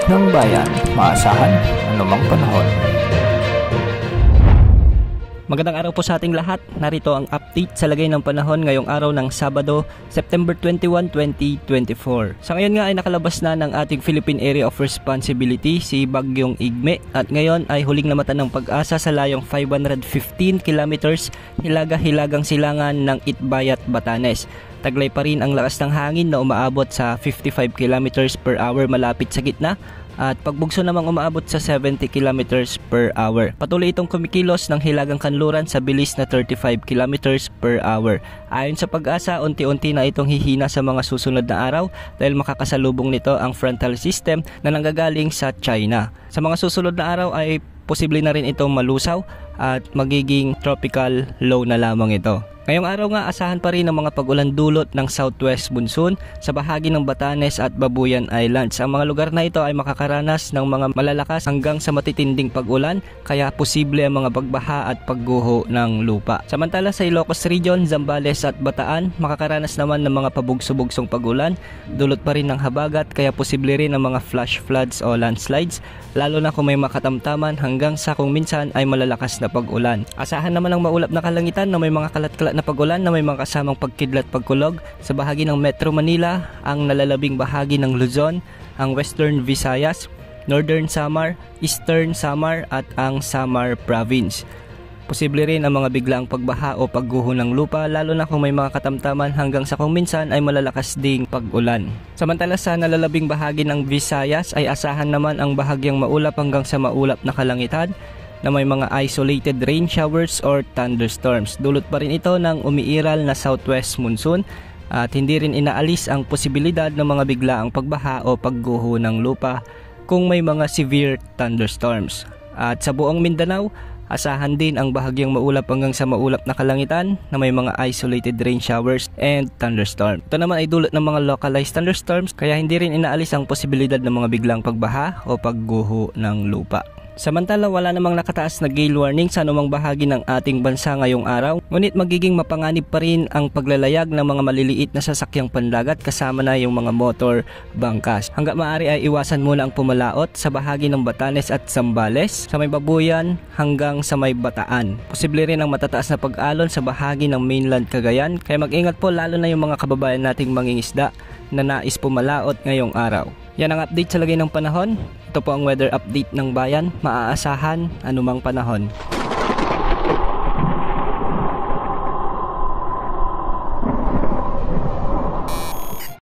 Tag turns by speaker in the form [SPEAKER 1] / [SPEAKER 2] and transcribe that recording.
[SPEAKER 1] ng bayan, maasahan anumang panahon.
[SPEAKER 2] Magandang araw po sa ating lahat. Narito ang update sa lagay ng panahon ngayong araw ng Sabado, September 21, 2024. Sa ngayon nga ay nakalabas na ng ating Philippine Area of Responsibility si Bagyong Igme at ngayon ay huling namatan ng pag-asa sa layong 515 kilometers hilaga-hilagang silangan ng Itbayat, Batanes. Taglay pa rin ang lakas ng hangin na umaabot sa 55 kilometers per hour malapit sa gitna at pagbugso namang umaabot sa 70 kilometers per hour. Patuloy itong kumikilos ng hilagang kanluran sa bilis na 35 kilometers per hour. Ayon sa pag-asa, unti-unti na itong hihina sa mga susunod na araw dahil makakasalubong nito ang frontal system na nanggagaling sa China. Sa mga susunod na araw ay posible na rin itong malusaw at magiging tropical low na lamang ito. Ngayong araw nga asahan pa rin ang mga pag-ulan dulot ng southwest monsoon sa bahagi ng Batanes at Babuyan Islands. Ang mga lugar na ito ay makakaranas ng mga malalakas hanggang sa matitinding pag-ulan kaya posible ang mga pagbaha at pagguho ng lupa. Samantala sa Ilocos Region, Zambales at Bataan, makakaranas naman ng mga pabugso-bugsong pag-ulan, dulot pa rin ng habagat kaya posible rin ang mga flash floods o landslides lalo na kung may makatamtaman hanggang sa kung minsan ay malalakas na pag-ulan. Asahan naman ang maulap na kalangitan na may mga kalat-kalat na pag-ulan na may mga kasamang pagkidlat pagkulog sa bahagi ng Metro Manila, ang nalalabing bahagi ng Luzon, ang Western Visayas, Northern Samar, Eastern Samar at ang Samar Province. Posible rin ang mga biglaang pagbaha o pagguho ng lupa lalo na kung may mga katamtaman hanggang sa kung minsan ay malalakas ding pag-ulan. Samantala sa nalalabing bahagi ng Visayas ay asahan naman ang bahagyang maulap hanggang sa maulap na kalangitan na may mga isolated rain showers or thunderstorms. Dulot pa rin ito ng umiiral na southwest monsoon at hindi rin inaalis ang posibilidad ng mga biglaang pagbaha o pagguho ng lupa kung may mga severe thunderstorms. At sa buong Mindanao, asahan din ang bahagyang maulap hanggang sa maulap na kalangitan na may mga isolated rain showers and thunderstorms. Ito naman ay dulot ng mga localized thunderstorms kaya hindi rin inaalis ang posibilidad ng mga biglang pagbaha o pagguho ng lupa. Samantala wala namang nakataas na gale warning sa anumang bahagi ng ating bansa ngayong araw, ngunit magiging mapanganib pa rin ang paglalayag ng mga maliliit na sasakyang pandagat kasama na yung mga motor bangkas. Hanggat maaari ay iwasan muna ang pumalaot sa bahagi ng Batanes at Zambales, sa may Babuyan hanggang sa may Bataan. Posible rin ang matataas na pag-alon sa bahagi ng mainland Cagayan, kaya mag-ingat po lalo na yung mga kababayan nating mangingisda na nais pumalaot ngayong araw. Yan ang update sa lagay ng panahon. Ito po ang weather update ng bayan, maaasahan anumang panahon.